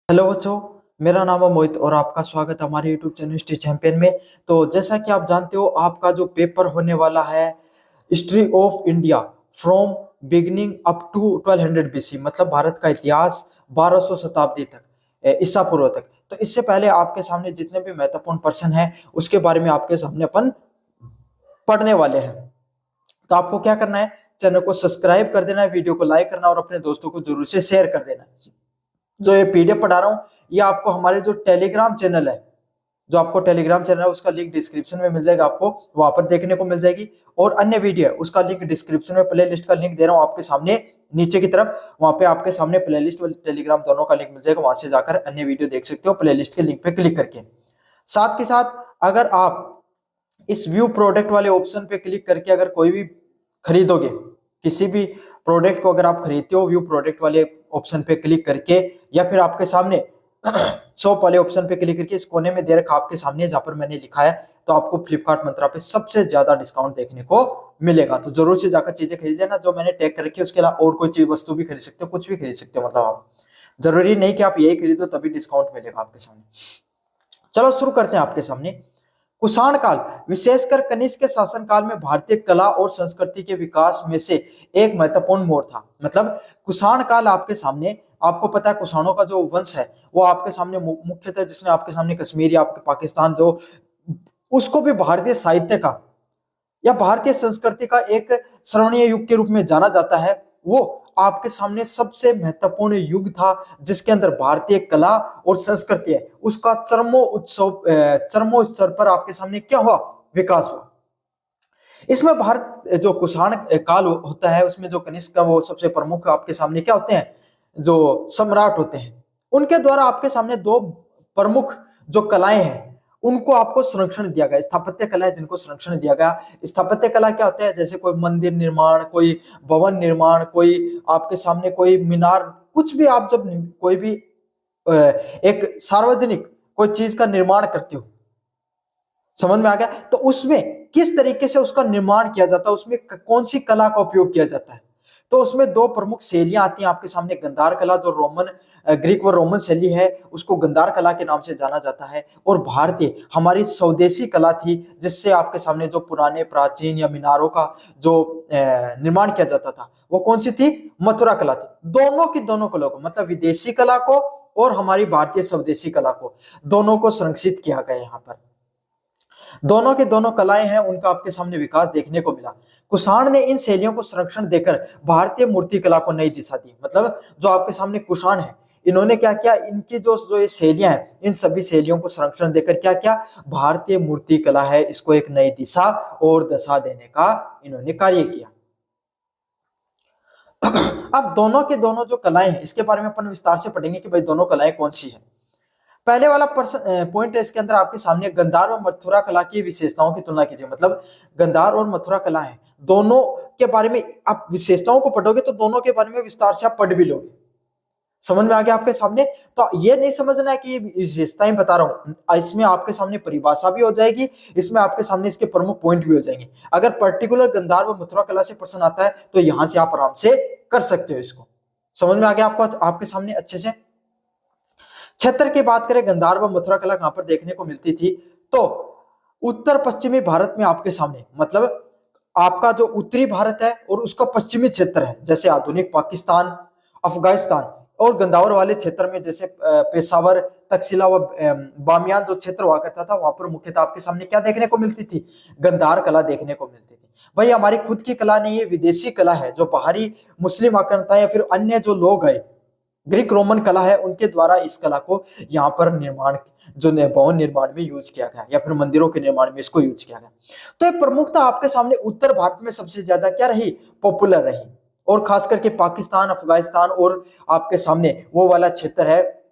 Hello बच्चों, मेरा नाम है मोहित और आपका स्वागत है हमारे यूट्यूब चैनल हिस्ट्री चैंपियन में। तो जैसा कि आप जानते हो, आपका जो पेपर होने वाला है history of India from beginning up to 1200 BC, मतलब भारत का इतिहास 1200 शताब्दी तक, ईसा पूर्व तक। तो इससे पहले आपके सामने जितने भी महत्वपूर्ण पर्सन हैं उसके बारे में आपके सामने अपन पढ़ने वाले हैं। तो आपको क्या करना है, चैनल को सब्सक्राइब कर देना है, वीडियो को लाइक करना और अपने दोस्तों को जरूर से शेयर कर देना है। जो ये पीडीएफ पढ़ा रहा हूँ ये आपको हमारे जो टेलीग्राम चैनल है, जो आपको टेलीग्राम चैनल है उसका लिंक डिस्क्रिप्शन में मिल जाएगा, आपको वहां पर देखने को मिल जाएगी। और अन्य वीडियो है उसका लिंक डिस्क्रिप्शन में, प्ले लिस्ट का लिंक दे रहा हूँ आपके सामने नीचे की तरफ, वहां पे आपके सामने प्ले लिस्ट और टेलीग्राम दोनों का लिंक मिल जाएगा, वहां से जाकर अन्य वीडियो देख सकते हो प्ले लिस्ट के लिंक पे क्लिक करके। साथ के साथ अगर आप इस व्यू प्रोडक्ट वाले ऑप्शन पे क्लिक करके अगर कोई भी खरीदोगे, किसी भी प्रोडक्ट को अगर आप खरीदते हो व्यू प्रोडक्ट वाले ऑप्शन पे क्लिक करके, या फिर आपके सामने शॉप वाले ऑप्शन पे क्लिक करके, इस कोने में दे रखा आपके सामने जहां पर मैंने लिखा है, तो आपको फ्लिपकार्ट मंत्रा पे सबसे ज्यादा डिस्काउंट देखने को मिलेगा। तो जरूर से जाकर चीजें खरीद लेना जो मैंने टैग कर रखी है, उसके अलावा और कोई चीज वस्तु भी खरीद सकते हो, कुछ भी खरीद सकते हो, मतलब आप जरूरी नहीं कि आप यही खरीदो तभी डिस्काउंट मिलेगा आपके सामने। चलो शुरू करते हैं आपके सामने। कुषाण काल विशेषकर कनिष्क के शासन काल में भारतीय कला और संस्कृति के विकास में से एक महत्वपूर्ण मोड़ था। मतलब कुषाण काल आपके सामने, आपको पता है कुषाणों का जो वंश है वो आपके सामने मुख्यतः, जिसने आपके सामने कश्मीर या आपके पाकिस्तान जो, उसको भी भारतीय साहित्य का या भारतीय संस्कृति का एक स्वर्णीय युग के रूप में जाना जाता है। वो आपके सामने सबसे महत्वपूर्ण युग था जिसके अंदर भारतीय कला और संस्कृति है उसका चरमो स्तर पर आपके सामने क्या हुआ, विकास हुआ। इसमें भारत जो कुषाण काल होता है उसमें जो कनिष्क का वो सबसे प्रमुख आपके सामने क्या होते हैं, जो सम्राट होते हैं, उनके द्वारा आपके सामने दो प्रमुख जो कलाएं हैं उनको आपको संरक्षण दिया गया, स्थापत्य कला है जिनको संरक्षण दिया गया। स्थापत्य कला क्या होता है, जैसे कोई मंदिर निर्माण, कोई भवन निर्माण, कोई आपके सामने कोई मीनार, कुछ भी आप जब कोई भी एक सार्वजनिक कोई चीज का निर्माण करते हो, समझ में आ गया, तो उसमें किस तरीके से उसका निर्माण किया जाता है, उसमें कौन सी कला का उपयोग किया जाता है। तो उसमें दो प्रमुख शैलियां आती हैं आपके सामने, गंधार कला जो रोमन ग्रीक व रोमन शैली है उसको गंधार कला के नाम से जाना जाता है, और भारतीय हमारी स्वदेशी कला थी जिससे आपके सामने जो पुराने प्राचीन या मीनारों का जो निर्माण किया जाता था वो कौन सी थी, मथुरा कला थी। दोनों की दोनों कला को, मतलब विदेशी कला को और हमारी भारतीय स्वदेशी कला को, दोनों को संरक्षित किया गया। यहाँ पर दोनों के दोनों कलाएं हैं उनका आपके सामने विकास देखने को मिला। कुषाण ने इन शैलियों को संरक्षण देकर भारतीय मूर्ति कला को नई दिशा दी। मतलब जो आपके सामने कुषाण है इन्होंने क्या किया, इनकी जो जो ये शैलियां हैं इन सभी शैलियों को संरक्षण देकर क्या किया, भारतीय मूर्ति कला है इसको एक नई दिशा और दशा देने का इन्होंने कार्य किया। अब दोनों के दोनों जो कलाएं हैं इसके बारे में अपन विस्तार से पढ़ेंगे कि भाई दोनों कलाएं कौन सी है। पहले वाला पॉइंट है इसके अंदर आपके सामने गंधार और मथुरा कला की विशेषताओं की तुलना कीजिए। मतलब गंधार और मथुरा कला है, दोनों के बारे में आप विशेषताओं को पढ़ोगे तो दोनों के बारे में विस्तार से आप पढ़ भी लोगे। समझ में आ गया आपके सामने। तो ये नहीं समझना है कि ये विशेषताएं बता रहा हूं, इसमें आपके सामने परिभाषा भी हो जाएगी, इसमें आपके सामने इसके प्रमुख पॉइंट भी हो जाएंगे। अगर पर्टिकुलर गंधार व मथुरा कला से प्रश्न आता है तो यहां से आप आराम से कर सकते हो इसको। समझ में आ गया आपको आपके सामने अच्छे से। क्षेत्र की बात करें गंधार व मथुरा कला कहां पर देखने को मिलती थी, तो उत्तर पश्चिमी भारत में आपके सामने, मतलब आपका जो उत्तरी भारत है और उसका पश्चिमी क्षेत्र है जैसे आधुनिक पाकिस्तान, अफगानिस्तान, और गंदावर वाले क्षेत्र में जैसे पेशावर, तक्षशिला व बामियान जो क्षेत्र हुआ करता था वहां पर मुख्यतः आपके सामने क्या देखने को मिलती थी, गंधार कला देखने को मिलती थी। भाई हमारी खुद की कला नहीं है, विदेशी कला है जो बाहरी मुस्लिम आक्रांता या फिर अन्य जो लोग है ग्रीक रोमन कला है उनके द्वारा इस कला को यहाँ पर निर्माण, जो भवन निर्माण में यूज किया गया या फिर मंदिरों के निर्माण में इसको यूज किया गया। तो ये प्रमुखता आपके सामने उत्तर भारत में सबसे ज्यादा क्या रही, पॉपुलर रही, और खास करके पाकिस्तान, अफगानिस्तान और आपके सामने वो वाला क्षेत्र है,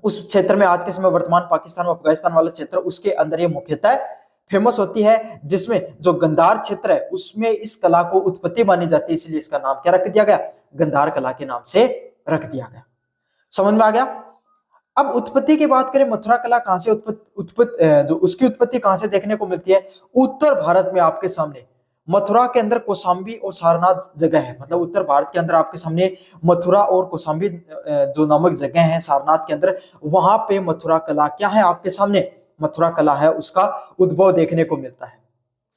उस क्षेत्र में आज के समय वर्तमान पाकिस्तान और अफगानिस्तान वाला क्षेत्र, उसके अंदर ये मुख्यतः फेमस होती है, जिसमें जो गंधार क्षेत्र है उसमें इस कला को उत्पत्ति मानी जाती है, इसलिए इसका नाम क्या रख दिया गया, गंधार कला के नाम से रख दिया गया। समझ में आ गया। अब उत्पत्ति की बात करें, मथुरा कला कहां से उत्पत्ति जो उसकी उत्पत्ति कहां से देखने को मिलती है, उत्तर भारत में आपके सामने मथुरा के अंदर कौशाम्बी और सारनाथ जगह है, मतलब उत्तर भारत के अंदर आपके सामने मथुरा और कौशाम्बी जो नामक जगह है सारनाथ के अंदर, वहां पे मथुरा कला क्या है आपके सामने, मथुरा कला है उसका उद्भव देखने को मिलता है।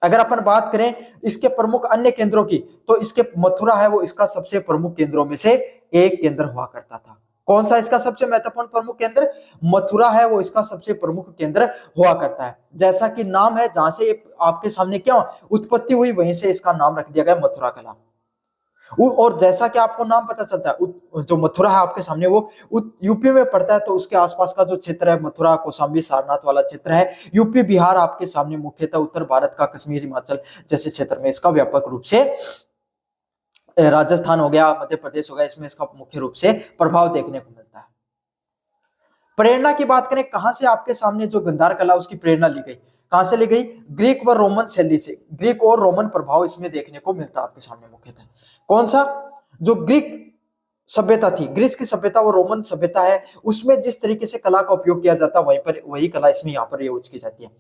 अगर अपन बात करें इसके प्रमुख अन्य केंद्रों की, तो इसके मथुरा है वो इसका सबसे प्रमुख केंद्रों में से एक केंद्र हुआ करता था। कौन सा इसका सबसे महत्वपूर्ण प्रमुख केंद्र, मथुरा है वो इसका सबसे प्रमुख केंद्र हुआ करता है। जैसा कि नाम है, जहां से आपके सामने क्या उत्पत्ति हुई वहीं से इसका नाम रख दिया गया मथुरा कला। और जैसा कि आपको नाम पता चलता है, जो मथुरा है आपके सामने वो यूपी में पड़ता है, तो उसके आसपास का जो क्षेत्र है मथुरा कौशाम्बी सारनाथ वाला क्षेत्र है, यूपी बिहार आपके सामने मुख्यतः उत्तर भारत का कश्मीर हिमाचल जैसे क्षेत्र में इसका व्यापक रूप से, राजस्थान हो गया मध्य प्रदेश हो गया, इसमें इसका मुख्य रूप से प्रभाव देखने को मिलता है। प्रेरणा की बात करें, कहां से आपके सामने जो गंधार कला उसकी प्रेरणा ली गई, कहां से ली गई, ग्रीक व रोमन शैली से, ग्रीक और रोमन प्रभाव इसमें देखने को मिलता है आपके सामने मुख्यतः। कौन सा, जो ग्रीक सभ्यता थी, ग्रीस की सभ्यता वो रोमन सभ्यता है, उसमें जिस तरीके से कला का उपयोग किया जाता है वहीं पर वही कला इसमें यहाँ पर यूज की जाती है,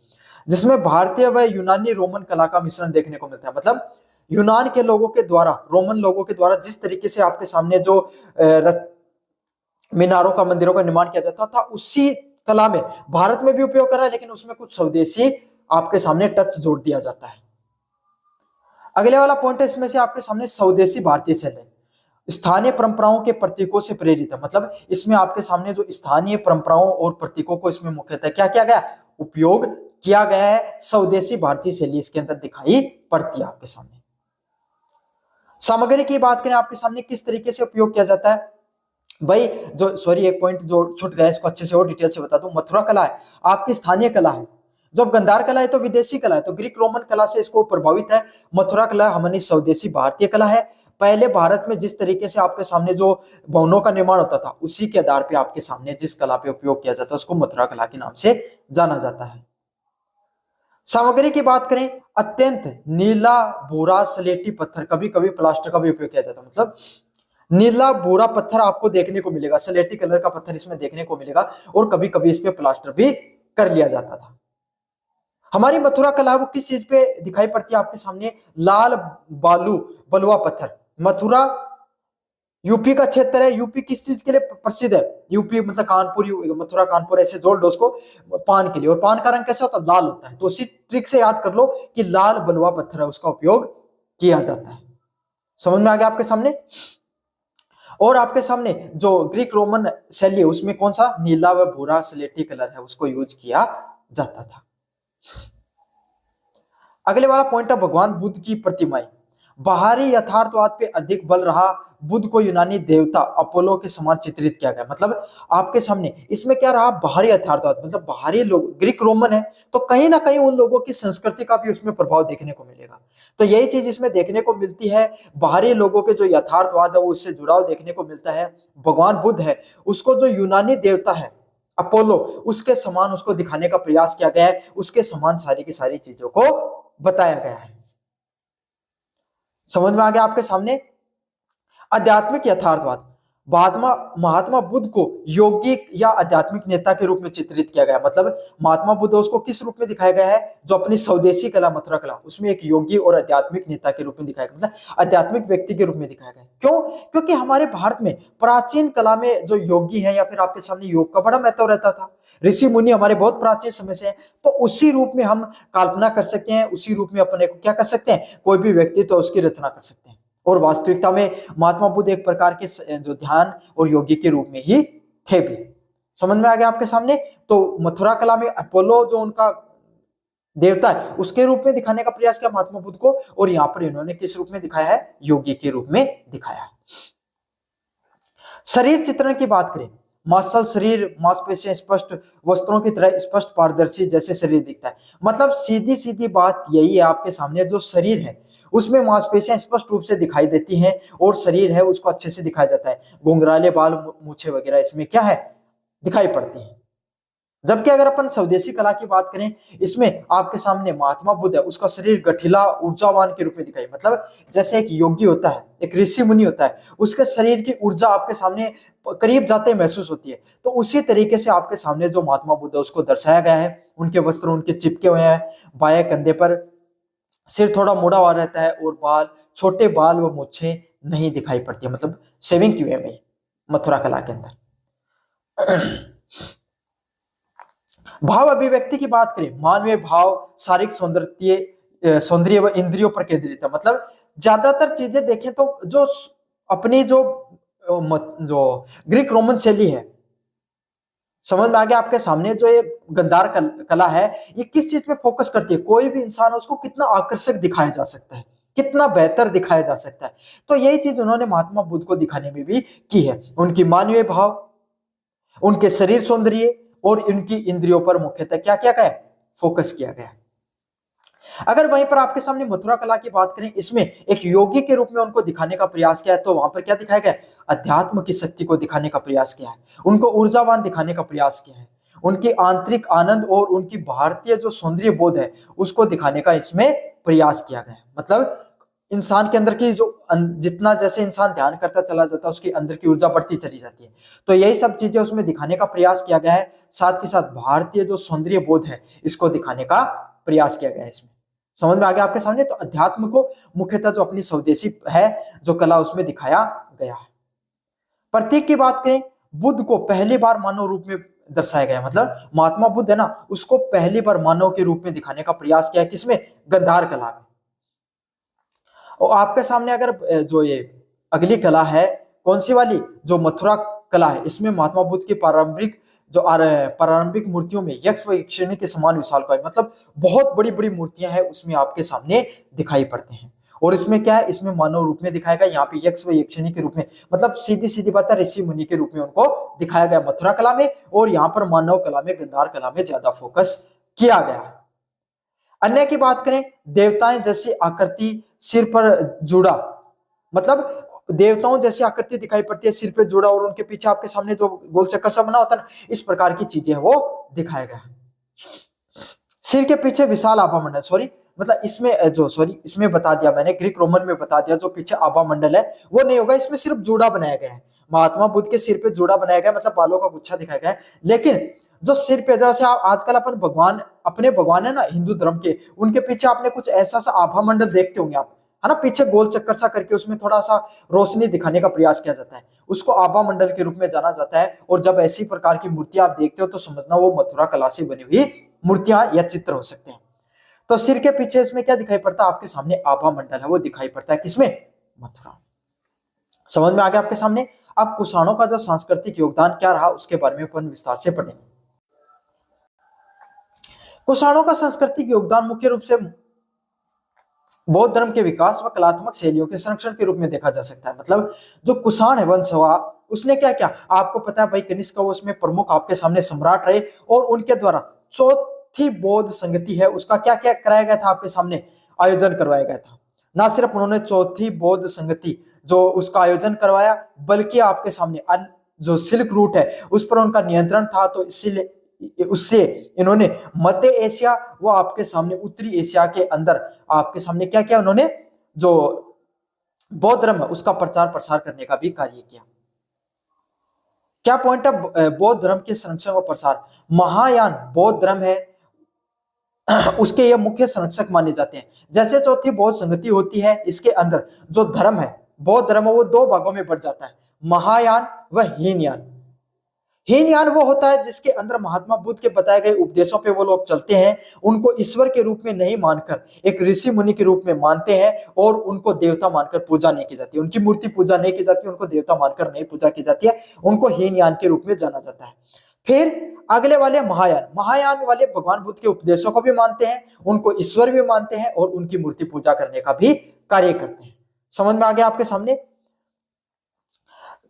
जिसमें भारतीय व यूनानी रोमन कला का मिश्रण देखने को मिलता है। मतलब यूनान के लोगों के द्वारा, रोमन लोगों के द्वारा जिस तरीके से आपके सामने जो मीनारों का, मंदिरों का निर्माण किया जाता था, उसी कला में भारत में भी उपयोग करा है, लेकिन उसमें कुछ स्वदेशी आपके सामने टच जोड़ दिया जाता है। अगले वाला पॉइंट है इसमें से आपके सामने स्वदेशी भारतीय शैली, स्थानीय परंपराओं के प्रतीकों से प्रेरित है। मतलब इसमें आपके सामने जो स्थानीय परंपराओं और प्रतीकों को इसमें मुख्यतः क्या किया गया, उपयोग किया गया है। स्वदेशी भारतीय शैली इसके अंदर दिखाई पड़ती है आपके सामने। सामग्री की बात करें आपके सामने किस तरीके से उपयोग किया जाता है, भाई जो सॉरी एक पॉइंट जो छूट गया इसको अच्छे से और डिटेल से बता दूं। मथुरा कला है आपकी स्थानीय कला है, जब गंधार कला है तो विदेशी कला है, तो ग्रीक रोमन कला से इसको प्रभावित है। मथुरा कला हमारी स्वदेशी भारतीय कला है। पहले भारत में जिस तरीके से आपके सामने जो भवनों का निर्माण होता था, उसी के आधार पे आपके सामने जिस कला पे उपयोग किया जाता है उसको मथुरा कला के नाम से जाना जाता है। सामग्री की बात करें, अत्यंत नीला भूरा सलेटी पत्थर, कभी कभी प्लास्टर का भी उपयोग किया जाता है। मतलब नीला भूरा पत्थर आपको देखने को मिलेगा, सलेटी कलर का पत्थर इसमें देखने को मिलेगा, और कभी कभी इस पे प्लास्टर भी कर लिया जाता था। हमारी मथुरा कला वो किस चीज पे दिखाई पड़ती है आपके सामने, लाल बालू बलुआ पत्थर। मथुरा यूपी का क्षेत्र है, यूपी किस चीज के लिए प्रसिद्ध है, यूपी मतलब कानपुर, मथुरा कानपुर ऐसे जोड़ दो उसको, पान के लिए। और पान का रंग कैसा होता है, लाल होता है। तो उसी ट्रिक से याद कर लो कि लाल बलुआ पत्थर है उसका उपयोग किया जाता है। समझ में आ गया आपके सामने। और आपके सामने जो ग्रीक रोमन शैली है उसमें कौन सा, नीला व भूरा स्लेटी कलर है उसको यूज किया जाता था। अगले वाला पॉइंट है भगवान बुद्ध की प्रतिमाएं। बाहरी यथार्थवाद पे अधिक बल रहा, बुद्ध को यूनानी देवता अपोलो के समान चित्रित किया गया। मतलब आपके सामने इसमें क्या रहा, बाहरी यथार्थवाद, मतलब बाहरी लोग ग्रीक रोमन है तो कहीं ना कहीं उन लोगों की संस्कृति का भी उसमें प्रभाव देखने को मिलेगा। तो यही चीज इसमें देखने को मिलती है, बाहरी लोगों के जो यथार्थवाद है वो इससे जुड़ाव देखने को मिलता है। भगवान बुद्ध है उसको जो यूनानी देवता है अपोलो, उसके समान उसको दिखाने का प्रयास किया गया है, उसके समान सारी की सारी चीजों को बताया गया है। समझ में आ गया आपके सामने। आध्यात्मिक यथार्थवाद, महात्मा बुद्ध को यौगिक या आध्यात्मिक नेता के रूप में चित्रित किया गया। मतलब महात्मा बुद्ध उसको किस रूप में दिखाया गया है, जो अपनी स्वदेशी कला मथुरा कला उसमें एक योगी और आध्यात्मिक नेता के रूप में दिखाया गया, मतलब आध्यात्मिक व्यक्ति के रूप में दिखाया गया। क्यों, क्योंकि हमारे भारत में प्राचीन कला में जो योगी है या फिर आपके सामने योग का बड़ा महत्व रहता था। ऋषि मुनि हमारे बहुत प्राचीन समय से हैं, तो उसी रूप में हम कल्पना कर सकते हैं, उसी रूप में अपने को क्या कर सकते हैं, कोई भी व्यक्ति तो उसकी रचना कर सकते हैं। और वास्तविकता में महात्मा बुद्ध एक प्रकार के जो ध्यान और योगी के रूप में ही थे भी। समझ में आ गया आपके सामने। तो मथुरा कला में अपोलो जो उनका देवता है उसके रूप में दिखाने का प्रयास किया महात्मा बुद्ध को, और यहां पर इन्होंने किस रूप में दिखाया है, योगी के रूप में दिखाया है। शरीर चित्रण की बात करें, मांसल शरीर, मांसपेशियां स्पष्ट, वस्त्रों की तरह स्पष्ट पारदर्शी जैसे शरीर दिखता है। मतलब सीधी सीधी बात यही है, आपके सामने जो शरीर है उसमें मांसपेशियां स्पष्ट रूप से दिखाई देती हैं, और शरीर है उसको अच्छे से दिखाया जाता है। घुंघराले बाल, मूछें वगैरह इसमें क्या है, दिखाई पड़ती हैं। जबकि अगर अपन स्वदेशी कला की बात करें, इसमें आपके सामने महात्मा बुद्ध है उसका शरीर गठिला ऊर्जावान के रूप में दिखाई, मतलब जैसे एक योगी होता है, एक ऋषि मुनि होता है, उसके शरीर की ऊर्जा आपके सामने करीब जाते महसूस होती है। तो उसी तरीके से आपके सामने जो महात्मा बुद्ध है उसको दर्शाया गया है। उनके वस्त्र उनके चिपके हुए हैं, बाएं कंधे पर सिर थोड़ा मुड़ा हुआ रहता है और बाल, छोटे बाल व मूछें नहीं दिखाई पड़ती है, मतलब शेविंग की हुई में मथुरा कला के अंदर। भाव अभिव्यक्ति की बात करें, मानवीय भाव शारीरिक सौंदर्य व इंद्रियों पर केंद्रित है, मतलब ज्यादातर चीजें देखें तो जो अपनी जो ग्रीक रोमन शैली है, समझ में आ गया आपके सामने, जो ये गंधार कला है, ये किस चीज पे फोकस करती है, कोई भी इंसान है उसको कितना आकर्षक दिखाया जा सकता है, कितना बेहतर दिखाया जा सकता है। तो यही चीज उन्होंने महात्मा बुद्ध को दिखाने में भी की है। उनकी मानवीय भाव, उनके शरीर सौंदर्य और उनकी इंद्रियों पर मुख्यतः क्या क्या गया, फोकस किया गया। अगर वहीं पर आपके सामने मथुरा कला की बात करें, इसमें एक योगी के रूप में उनको दिखाने का प्रयास किया है, तो वहां पर क्या दिखाया गया, अध्यात्म की शक्ति को दिखाने का प्रयास किया है, उनको ऊर्जावान दिखाने का प्रयास किया है, उनकी आंतरिक आनंद और उनकी भारतीय जो सौंदर्य बोध है उसको दिखाने का इसमें प्रयास किया गया है। मतलब इंसान के अंदर की जो जितना जैसे इंसान ध्यान करता चला जाता है उसके अंदर की ऊर्जा बढ़ती चली जाती है, तो यही सब चीजें उसमें दिखाने का प्रयास किया गया है। साथ ही साथ भारतीय जो सौंदर्य बोध है इसको दिखाने का प्रयास किया गया है इसमें। समझ में आ गया आपके सामने। तो अध्यात्म को मुख्यतः जो अपनी स्वदेशी है जो कला उसमें दिखाया गया है। प्रतीक की बात करें, बुद्ध को पहली बार मानव रूप में दर्शाया गया, मतलब महात्मा बुद्ध है ना, उसको पहली बार मानव के रूप में दिखाने का प्रयास किया है, किसमें, गंधार कला में। और आपके सामने अगर जो ये अगली कला है, कौन सी वाली, जो मथुरा कला है, इसमें महात्मा बुद्ध की प्रारंभिक मूर्तियों में यक्ष व यक्षिणी के समान विशालकाय, मतलब बहुत बड़ी बड़ी मूर्तियां हैं उसमें आपके सामने दिखाई पड़ते हैं। और इसमें क्या है, इसमें मानव रूप में दिखाया गया, यहाँ पे यक्ष व यक्षिणी के रूप में, मतलब सीधी सीधी बात है, ऋषि मुनि के रूप में उनको दिखाया गया मथुरा कला में, और यहाँ पर मानव कला में, गंधार कला में ज्यादा फोकस किया गया। अन्य की बात करें, देवताएं जैसी आकृति सिर पर जुड़ा, मतलब देवताओं जैसी आकृति दिखाई पड़ती है सिर पे जुड़ा, और उनके पीछे आपके सामने जो गोल चक्कर सा बना होता है ना, इस प्रकार की चीजें वो दिखाया गया। सिर के पीछे विशाल आभा मंडल, मतलब इसमें बता दिया मैंने, ग्रीक रोमन में बता दिया, जो पीछे आभा मंडल है वो नहीं होगा, इसमें सिर्फ जूड़ा बनाया गया है। महात्मा बुद्ध के सिर पे जूड़ा बनाया गया, मतलब बालों का गुच्छा दिखाया गया है, लेकिन जो सिर पे, जैसे आप आजकल अपने भगवान है ना हिंदू धर्म के, उनके पीछे आपने कुछ ऐसा सा आभा मंडल देखते होंगे आप, है ना, पीछे गोल चक्कर सा करके उसमें थोड़ा सा रोशनी दिखाने का प्रयास किया जाता है, उसको आभा मंडल के रूप में जाना जाता है। और जब ऐसी प्रकार की मूर्तियां आप देखते हो तो समझना वो मथुरा कला से बनी हुई मूर्तियां या चित्र हो सकते हैं। तो सिर के पीछे इसमें क्या दिखाई पड़ता है, आपके सामने आभा मंडल है वो दिखाई पड़ता है, किसमें, मथुरा। समझ में आ गया आपके सामने। अब कुषाणों का जो सांस्कृतिक योगदान क्या रहा उसके बारे में अपन विस्तार से पढ़ेंगे। कुषाणों का सांस्कृतिक योगदान मुख्य रूप से बौद्ध धर्म के विकास व कलात्मक शैलियों के संरक्षण के रूप में देखा जा सकता है। मतलब जो कुषाण है वंश हुआ, उसने क्या क्या, आपको पता है भाई, कनिष्क उसमें प्रमुख आपके सामने सम्राट रहे, और उनके द्वारा चौथी बौद्ध संगति है उसका क्या क्या कराया गया था, आपके सामने आयोजन करवाया गया था। ना सिर्फ उन्होंने चौथी बौद्ध संगति जो उसका आयोजन करवाया, बल्कि आपके सामने जो सिल्क रूट है उस पर उनका नियंत्रण था, तो इसीलिए उससे इन्होंने मध्य एशिया व आपके सामने उत्तरी एशिया के अंदर आपके सामने क्या क्या, उन्होंने जो बौद्ध धर्म है उसका प्रचार प्रसार करने का भी कार्य किया। क्या पॉइंट है, बौद्ध धर्म के संरक्षण व प्रसार, महायान बौद्ध धर्म है उसके ये मुख्य संरक्षक माने जाते हैं। जैसे चौथी बौद्ध संगति होती है, इसके अंदर जो धर्म है, बौद्ध धर्म है, वो दो भागों में बढ़ जाता है, महायान व हीनयान। हीनयान वो होता है जिसके अंदर महात्मा बुद्ध के बताए गए उपदेशों पे वो लोग चलते हैं, उनको ईश्वर के रूप में नहीं मानकर एक ऋषि मुनि के रूप में मानते हैं, और उनको देवता मानकर पूजा नहीं की जाती, उनकी मूर्ति पूजा नहीं की जाती, उनको देवता मानकर नहीं पूजा की जाती है, उनको हीनयान के रूप में जाना जाता है। फिर अगले वाले महायान, महायान वाले भगवान बुद्ध के उपदेशों को भी मानते हैं, उनको ईश्वर भी मानते हैं, और उनकी मूर्ति पूजा करने का भी कार्य करते हैं। समझ में आ गया आपके सामने।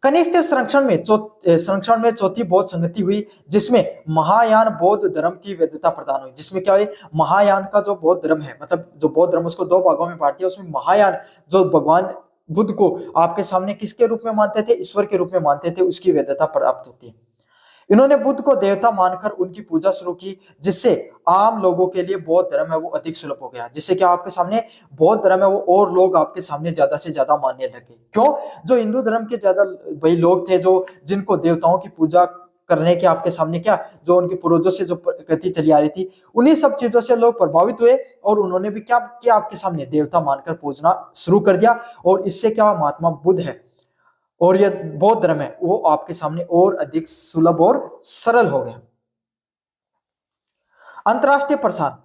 कनिष्क संरक्षण में चौथी बौद्ध संगति हुई, जिसमें महायान बौद्ध धर्म की वैधता प्रदान हुई, जिसमें क्या हुई, महायान का जो बौद्ध धर्म है, मतलब जो बौद्ध धर्म उसको दो भागों में बांट दिया, उसमें महायान जो भगवान बुद्ध को आपके सामने किसके रूप में मानते थे, ईश्वर के रूप में मानते थे, उसकी वैधता प्राप्त होती है। इन्होंने बुद्ध को देवता मानकर उनकी पूजा शुरू की, जिससे आम लोगों के लिए बौद्ध धर्म है वो अधिक सुलभ हो गया, जिससे क्या आपके सामने बौद्ध धर्म है वो और लोग आपके सामने ज्यादा से ज्यादा मानने लगे। क्यों, जो हिंदू धर्म के ज्यादा वही लोग थे जो जिनको देवताओं की पूजा करने के आपके सामने क्या, जो उनके पूर्वजों से जो गति चली आ रही थी, उन्हीं सब चीजों से लोग प्रभावित हुए और उन्होंने भी क्या किया, आपके सामने देवता मानकर पूजना शुरू कर दिया। और इससे क्या हुआ, महात्मा बुद्ध है और ये बौद्ध धर्म है वो आपके सामने और अधिक सुलभ और सरल हो गया। अंतरराष्ट्रीय प्रसार,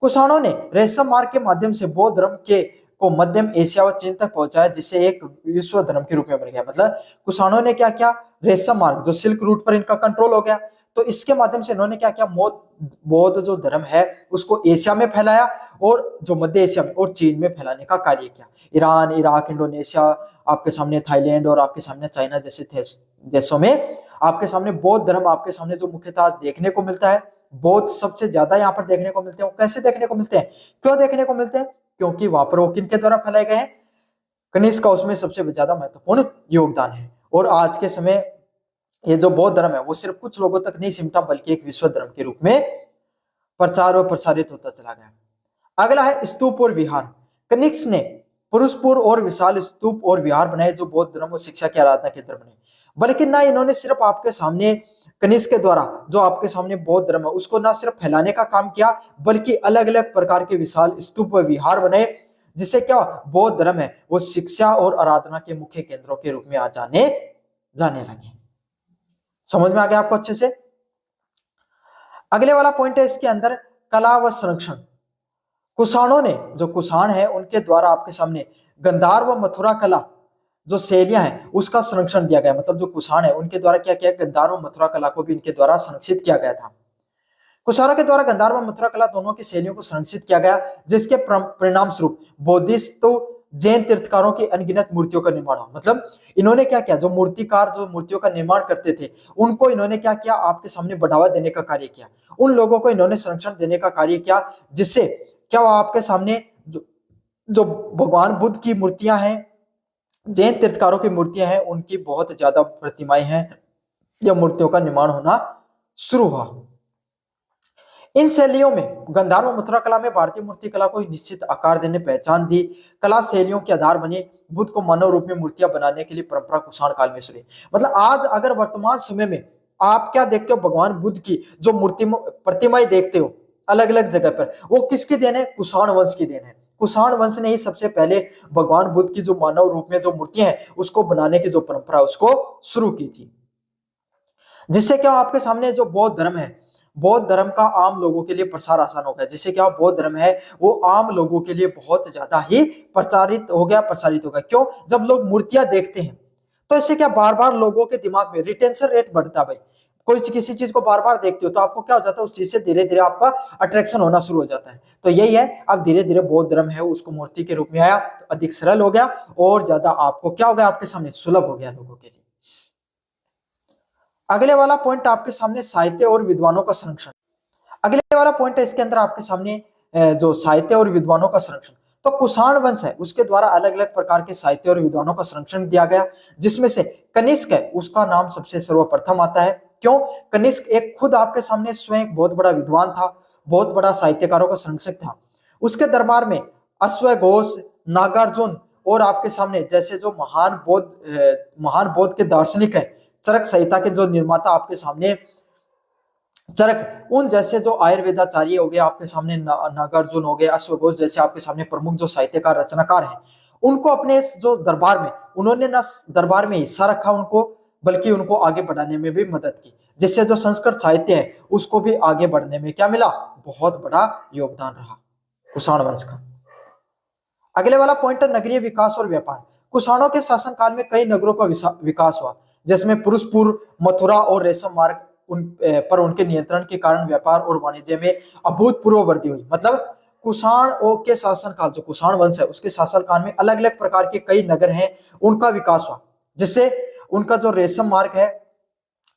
कुषाणों ने रेशम मार्ग के माध्यम से बौद्ध धर्म के को मध्यम एशिया व चीन तक पहुंचाया, जिससे एक विश्व धर्म के रूप में बन गया। मतलब कुषाणों ने क्या किया, रेशम मार्ग जो सिल्क रूट पर इनका कंट्रोल हो गया, तो इसके माध्यम से इन्होंने क्या किया, बौद्ध जो धर्म है उसको एशिया में फैलाया और जो मध्य एशिया में और चीन में फैलाने का कार्य किया। ईरान, इराक, इंडोनेशिया, आपके सामने थाईलैंड और आपके सामने चाइना जैसे देशों में आपके सामने बौद्ध धर्म आपके सामने जो मुख्यतः आज देखने को मिलता है, बौद्ध सबसे ज्यादा यहाँ पर देखने को मिलते हैं। वो कैसे देखने को मिलते हैं, क्यों देखने को मिलते हैं, क्योंकि वहां पर वो किनके द्वारा फैलाए गए हैं, कनिष्क का उसमें सबसे ज्यादा महत्वपूर्ण योगदान है। और आज के समय ये जो बौद्ध धर्म है वो सिर्फ कुछ लोगों तक नहीं सिमटा, बल्कि एक विश्व धर्म के रूप में प्रचार और प्रसारित होता चला गया। अगला है स्तूप और विहार। कनिष्क ने पुरुषपुर और विशाल स्तूप और विहार बनाए जो बौद्ध धर्म और शिक्षा की आराधना के केंद्र बने। बल्कि ना इन्होंने सिर्फ आपके सामने कनिष्क के द्वारा जो आपके सामने बौद्ध धर्म है उसको ना सिर्फ फैलाने का काम किया, बल्कि अलग अलग प्रकार के विशाल स्तूप व विहार बने, जिससे क्या बौद्ध धर्म है वो शिक्षा और आराधना के मुख्य केंद्रों के रूप में आ जाने लगे। समझ में आ गया आपको अच्छे से। अगले वाला पॉइंट है इसके अंदर कला व संरक्षण। कुषाणों ने, जो कुषाण है उनके द्वारा आपके सामने गंधार व मथुरा कला जो शैलियां हैं उसका संरक्षण दिया गया। मतलब जो कुषाण है उनके द्वारा क्या किया, गंधार व मथुरा कला को भी इनके द्वारा संरक्षित किया गया था। कुषाणों के द्वारा गंधार व मथुरा कला दोनों की शैलियों को संरक्षित किया गया, जिसके परिणाम स्वरूप बौद्धिस्ट जैन तीर्थकारों की अनगिनत मूर्तियों का निर्माण हुआ। मतलब इन्होंने क्या किया, जो मूर्तिकार जो मूर्तियों का निर्माण करते थे उनको इन्होंने क्या किया, आपके सामने बढ़ावा देने का कार्य किया, उन लोगों को इन्होंने संरक्षण देने का कार्य किया, जिससे क्या हुआ, आपके सामने जो भगवान बुद्ध की मूर्तियां हैं, जैन तीर्थकारों की मूर्तियां हैं, उनकी बहुत ज्यादा प्रतिमाएं हैं, या मूर्तियों का निर्माण होना शुरू हुआ। इन शैलियों में गंधार व मथुरा कला में भारतीय मूर्ति कला को निश्चित आकार देने पहचान दी। कला शैलियों के आधार बने बुद्ध को मानव रूप में मूर्तियां बनाने के लिए परंपरा कुषाण काल में शुरू। मतलब आज अगर वर्तमान समय में आप क्या देखते हो, भगवान बुद्ध की जो मूर्ति प्रतिमाएं देखते हो अलग अलग जगह पर, वो किसकी देन है, कुषाण वंश की देन है। कुषाण वंश ने ही सबसे पहले भगवान बुद्ध की जो मानव रूप में जो मूर्तियां हैं उसको बनाने की जो परंपरा उसको शुरू की थी, जिससे क्या आपके सामने जो बौद्ध धर्म है, बौद्ध धर्म का आम लोगों के लिए प्रसार आसान हो गया। जिससे क्या बौद्ध धर्म है वो आम लोगों के लिए बहुत ज्यादा ही प्रचारित हो गया, प्रसारित हो गया। क्यों, जब लोग मूर्तियां देखते हैं तो इससे क्या बार बार लोगों के दिमाग में रिटेंशन रेट बढ़ता है। भाई कोई किसी चीज को बार बार देखते हो तो आपको क्या हो जाता है, उस चीज से धीरे धीरे आपका अट्रैक्शन होना शुरू हो जाता है। तो यही है, अब धीरे धीरे बौद्ध धर्म है उसको मूर्ति के रूप में आया, तो अधिक सरल हो गया और ज्यादा आपको क्या हो गया, आपके सामने सुलभ हो गया लोगों के लिए। अगले वाला पॉइंट आपके सामने साहित्य और विद्वानों का संरक्षण। अगले वाला पॉइंट है इसके अंदर आपके सामने जो साहित्य और विद्वानों का संरक्षण। तो कुषाण वंश है उसके द्वारा अलग अलग प्रकार के साहित्य और विद्वानों का संरक्षण दिया गया, जिसमें से कनिष्क है उसका नाम सबसे सर्वप्रथम आता है। क्यों, कनिष्क एक खुद आपके सामने स्वयं बहुत बड़ा विद्वान था, बहुत बड़ा साहित्यकारों का संरक्षक था। उसके दरबार में अश्वघोष, नागार्जुन और आपके सामने जैसे जो महान बौद्ध के दार्शनिक है, चरक संहिता के जो निर्माता आपके सामने चरक, उन जैसे जो आयुर्वेदाचार्य हो गए आपके सामने, नागार्जुन हो गए, अश्वघोष जैसे आपके सामने प्रमुख जो साहित्यकार रचनाकार हैं, उनको अपने इस जो दरबार में उन्होंने ना दरबार में हिस्सा रखा उनको, बल्कि उनको आगे बढ़ाने में भी मदद की, जिससे जो संस्कृत साहित्य है उसको भी आगे बढ़ने में क्या मिला, बहुत बड़ा योगदान रहा कुषाण वंश का। अगले वाला पॉइंट है नगरीय विकास और व्यापार। कुषाणों के शासनकाल में कई नगरों का विकास हुआ, जिसमें पुरुषपुर, मथुरा और रेशम मार्ग पर उनके नियंत्रण के कारण व्यापार और वाणिज्य में अभूतपूर्व वृद्धि हुई। मतलब कुषाण के शासनकाल, जो कुषाण वंश है उसके शासनकाल में अलग अलग प्रकार के कई नगर हैं उनका विकास हुआ, जिससे उनका जो रेशम मार्ग है,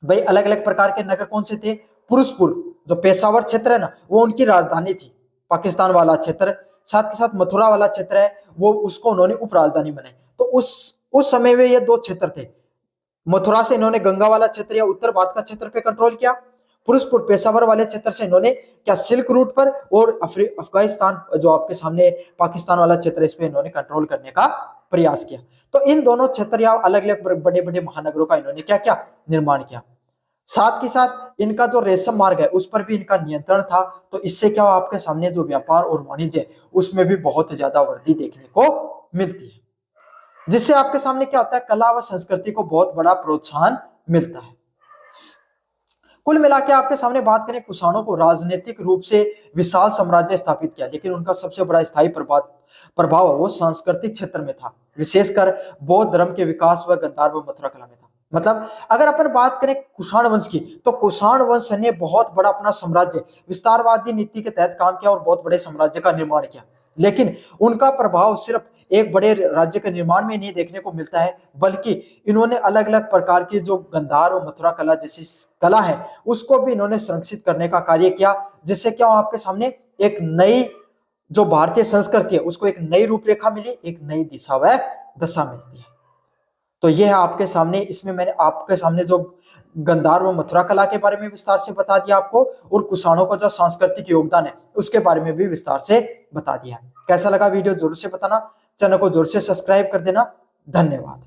भाई अलग अलग प्रकार के नगर कौन से थे, पुरुषपुर जो पेशावर क्षेत्र है ना वो उनकी राजधानी थी, पाकिस्तान वाला क्षेत्र, साथ के साथ मथुरा वाला क्षेत्र है वो उसको उन्होंने उप राजधानी बनाई। तो उस समय में ये दो क्षेत्र थे, मथुरा से इन्होंने गंगा वाला क्षेत्र या उत्तर भारत का क्षेत्र पे कंट्रोल किया, पुरुषपुर पेशावर वाले क्षेत्र से इन्होंने क्या सिल्क रूट पर और अफगानिस्तान जो आपके सामने पाकिस्तान वाला क्षेत्र इस पे इन्होंने कंट्रोल करने का प्रयास किया। तो इन दोनों क्षेत्र या अलग अलग बड़े बड़े महानगरों का इन्होंने क्या क्या निर्माण किया। साथ ही साथ इनका जो रेशम मार्ग है उस पर भी इनका नियंत्रण था। तो इससे क्या हुआ, आपके सामने जो व्यापार और वाणिज्य है उसमें भी बहुत ज्यादा वृद्धि देखने को मिलती है, जिससे आपके सामने क्या होता है, कला व संस्कृति को बहुत बड़ा प्रोत्साहन मिलता है। कुल मिला के आपके सामने बात करें, कुषाणों को राजनीतिक रूप से विशाल साम्राज्य स्थापित किया, लेकिन उनका सबसे बड़ा स्थायी प्रभाव वो सांस्कृतिक क्षेत्र में था, विशेषकर बौद्ध धर्म के विकास व गंधार व मथुरा कला में था। मतलब अगर अपन बात करें कुषाण वंश की, तो कुषाण वंश ने बहुत बड़ा अपना साम्राज्य विस्तारवादी नीति के तहत काम किया और बहुत बड़े साम्राज्य का निर्माण किया, लेकिन उनका प्रभाव सिर्फ एक बड़े राज्य के निर्माण में नहीं देखने को मिलता है, बल्कि इन्होंने अलग अलग प्रकार की जो गंधार और मथुरा कला जैसी कला है उसको भी इन्होंने संरक्षित करने का कार्य किया, जिससे क्या आपके सामने एक नई जो भारतीय संस्कृति है उसको एक नई रूपरेखा मिली, एक नई दिशा व दशा मिलती है। तो यह है आपके सामने, इसमें मैंने आपके सामने जो गंधार व मथुरा कला के बारे में विस्तार से बता दिया आपको, और कुषाणों का जो सांस्कृतिक योगदान है उसके बारे में भी विस्तार से बता दिया। कैसा लगा वीडियो जरूर से बताना, चैनल को जरूर से सब्सक्राइब कर देना। धन्यवाद।